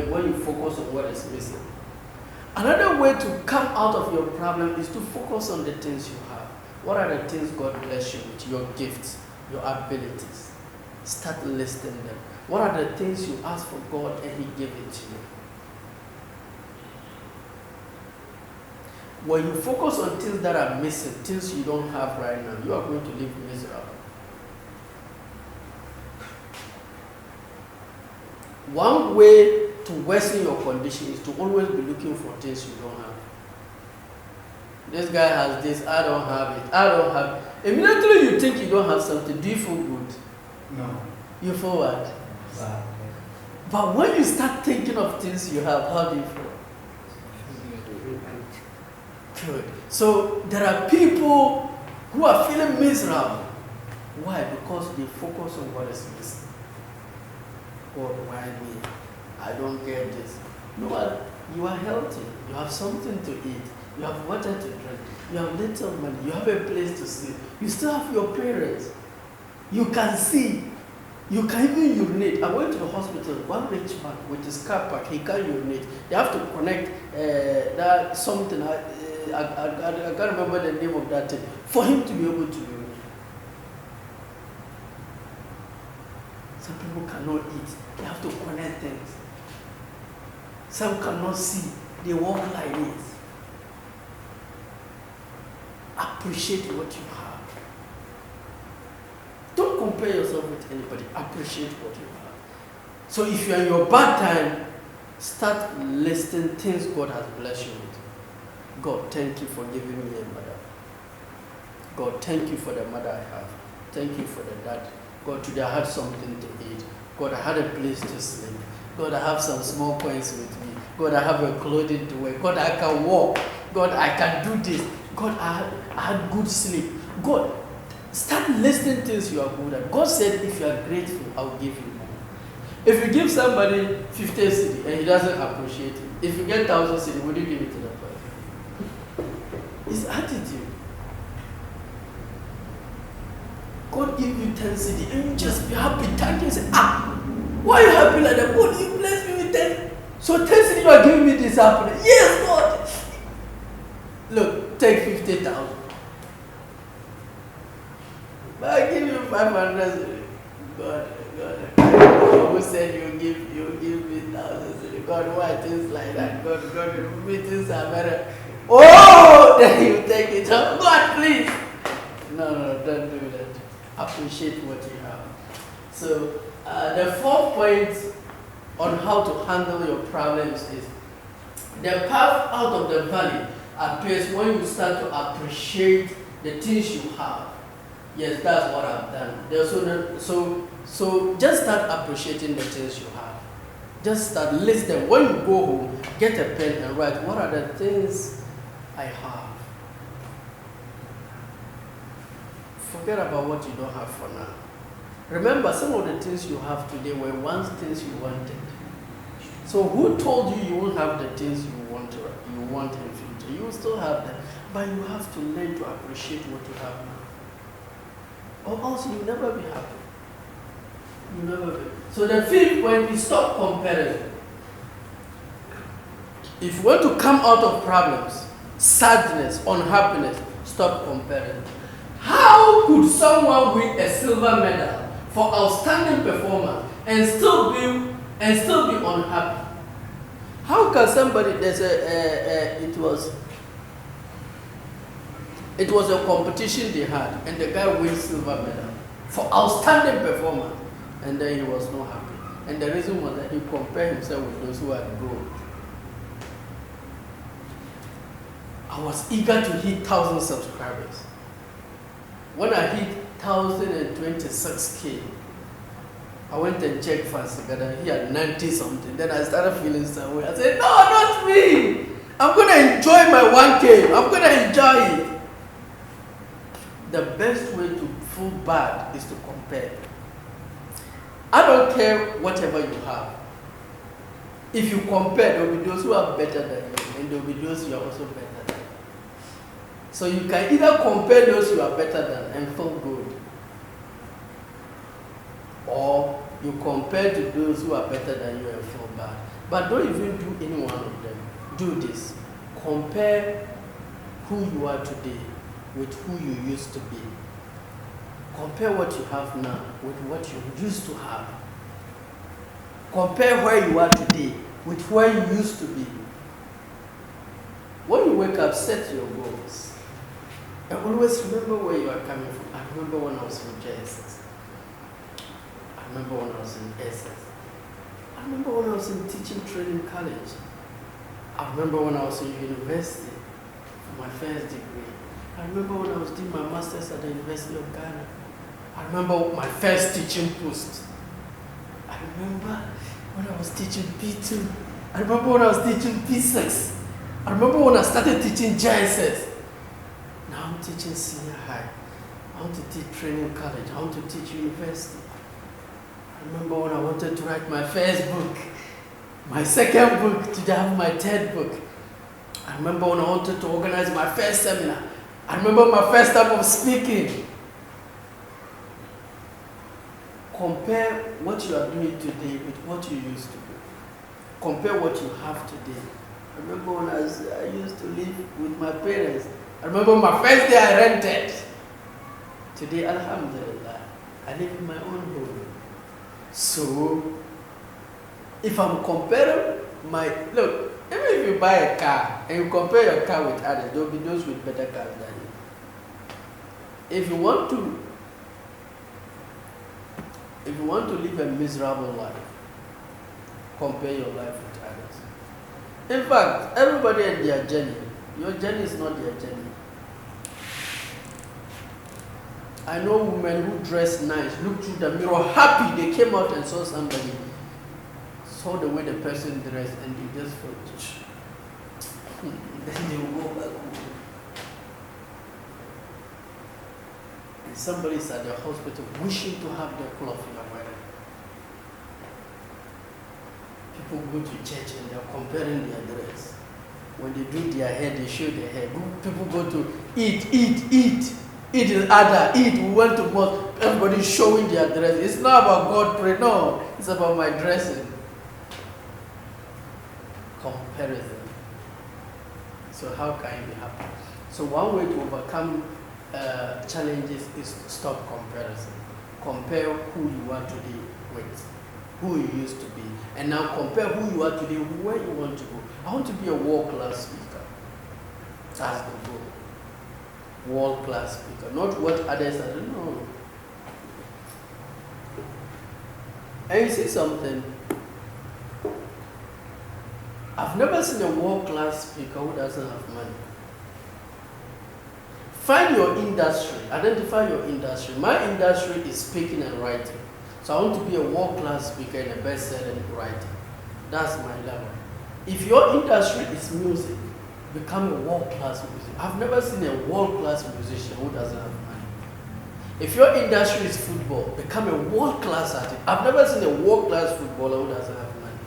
when you focus on what is missing. Another way to come out of your problem is to focus on the things you have. What are the things God bless you with? Your gifts, your abilities. Start listing them. What are the things you ask for God and He gave it to you? When you focus on things that are missing, things you don't have right now, you are going to live miserable. One way to worsen your condition is to always be looking for things you don't have. This guy has this, I don't have it, I don't have it. Immediately you think you don't have something, do you feel good? No. You feel what? But when you start thinking of things you have, how do you feel? Good. So there are people who are feeling miserable. Why? Because they focus on what is missing. God, why me? I don't get this. No, you are healthy. You have something to eat. You have water to drink. You have little money. You have a place to sleep. You still have your parents. You can see. You can even urinate. I went to the hospital. One rich man with his car park, he can't urinate. They have to connect that something. I can't remember the name of that thing for him to be able to urinate. Some people cannot eat. They have to connect things. Some cannot see. They walk like this. Appreciate what you have. Don't compare yourself with anybody. Appreciate what you have. So if you're in your bad time, start listing things God has blessed you with. God, thank you for giving me a mother. God, thank you for the mother I have. Thank you for the dad. God, today I had something to eat. God, I had a place to sleep. God, I have some small coins with me. God, I have a clothing to wear. God, I can walk. God, I can do this. God, I had good sleep. God, start listing things you are good at. God said, if you are grateful, I will give you more. If you give somebody 50 cedi and he doesn't appreciate it, if you get 1,000 cedi, would you give it to the person? It's attitude. God give you 10 cedi and you just be happy, thank you, and say, why are you happy like that? God, you bless me with 10. So 10 cedi you are giving me this happiness. Yes, God. Look, take 50,000. But I give you 500. God. Who said you give me 1,000? God, why things like that? God, me things are better. Oh, then you take it. Oh, God, please. No, don't do that. Appreciate what you have. So, the fourth point on how to handle your problems is the path out of the valley appears when you start to appreciate the things you have. Yes, that's what I've done. So just start appreciating the things you have. Just start listing. When you go home, get a pen and write, what are the things I have? Forget about what you don't have for now. Remember, some of the things you have today were once things you wanted. So who told you you won't have the things you want in future? You will still have them, but you have to learn to appreciate what you have now. Or else you'll never be happy. You'll never be. So the fifth point is stop comparing. If you want to come out of problems, sadness, unhappiness, stop comparing. How could someone win a silver medal for outstanding performance and still be unhappy? How can somebody? It was a competition they had, and the guy wins silver medal for outstanding performance, and then he was not happy. And the reason was that he compared himself with those who had gold. I was eager to hit 1,000 subscribers. When I hit 1,026K, I went and checked Fancy Gada. He had 90 something. Then I started feeling some way. I said, no, not me. I'm going to enjoy my 1K. I'm going to enjoy it. The best way to feel bad is to compare. I don't care whatever you have. If you compare, there will be those who are better than you, and there will be those who are also better than you. So you can either compare those who are better than and feel good, or you compare to those who are better than you and feel bad. But don't even do any one of them. Do this. Compare who you are today with who you used to be. Compare what you have now with what you used to have. Compare where you are today with where you used to be. When you wake up, set your goals. And always remember where you are coming from. I remember when I was in JSS. I remember when I was in SS. I remember when I was in teaching training college. I remember when I was in university for my first degree. I remember when I was doing my master's at the University of Ghana. I remember my first teaching post. I remember when I was teaching P2. I remember when I was teaching P6. I remember when I started teaching JSS. Now I'm teaching senior high. I want to teach training college. I want to teach university. I remember when I wanted to write my first book, my second book, today I have my third book. I remember when I wanted to organize my first seminar. I remember my first time of speaking. Compare what you are doing today with what you used to do. Compare what you have today. I remember when I used to live with my parents. I remember my first day I rented. Today, alhamdulillah, I live in my own home. So, if I'm comparing look, even if you buy a car and you compare your car with others, there will be those with better cars than you. If you want to live a miserable life, compare your life with others. In fact, everybody had their journey. Your journey is not their journey. I know women who dress nice, look through the mirror happy, they came out and saw somebody, saw the way the person dressed, and they just felt, then they will go back home. And somebody's at the hospital wishing to have the cloth you are wearing. People go to church and they're comparing their dress. When they do their hair, they show their hair. People go to eat. Eat is other. Eat. We went to mosque. Everybody's showing their dress. It's not about God pray. No, it's about my dressing. Comparison. So how can you be happy? So one way to overcome challenges is to stop comparison. Compare who you are today with who you used to be. And now compare who you are today, where you want to go. I want to be a world-class speaker. That's the goal. World-class speaker. Not what others are doing. No. And you see something? I've never seen a world-class speaker who doesn't have money. Find your industry. Identify your industry. My industry is speaking and writing. So I want to be a world-class speaker and a best-selling writer. That's my level. If your industry is music, become a world-class musician. I've never seen a world-class musician who doesn't have money. If your industry is football, become a world-class artist. I've never seen a world-class footballer who doesn't have money.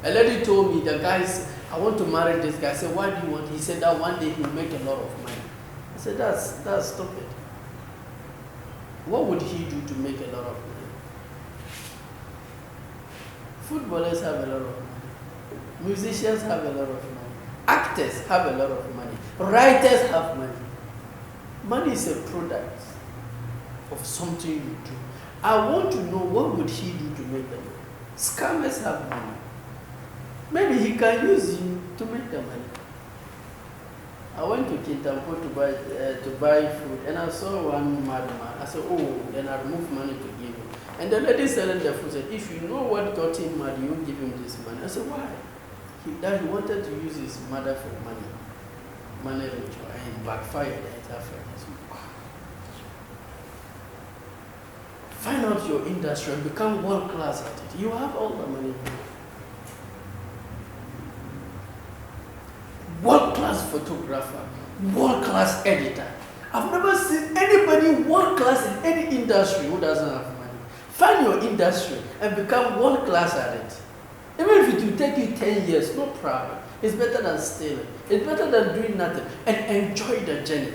A lady told me, the guy said, I want to marry this guy. I said, why do you want? He said that one day he'll make a lot of money. I said, that's stupid. What would he do to make a lot of money? Footballers have a lot of money. Musicians have a lot of money. Actors have a lot of money. Writers have money. Money is a product of something you do. I want to know what would he do to make the money. Scammers have money. Maybe he can use you to make the money. I went to Kintampo to buy food, and I saw one madman. I said, oh, then I removed money to give him. And the lady selling the food said, if you know what got him mad, you won't give him this money. I said, why? He wanted to use his mother for money ritual, and it backfired. Find out your industry and become world-class at it. You have all the money. World-class photographer, world-class editor. I've never seen anybody world-class in any industry who doesn't have money. Find your industry and become world-class at it. Even if it will take you 10 years, no problem. It's better than stealing. It's better than doing nothing. And enjoy the journey.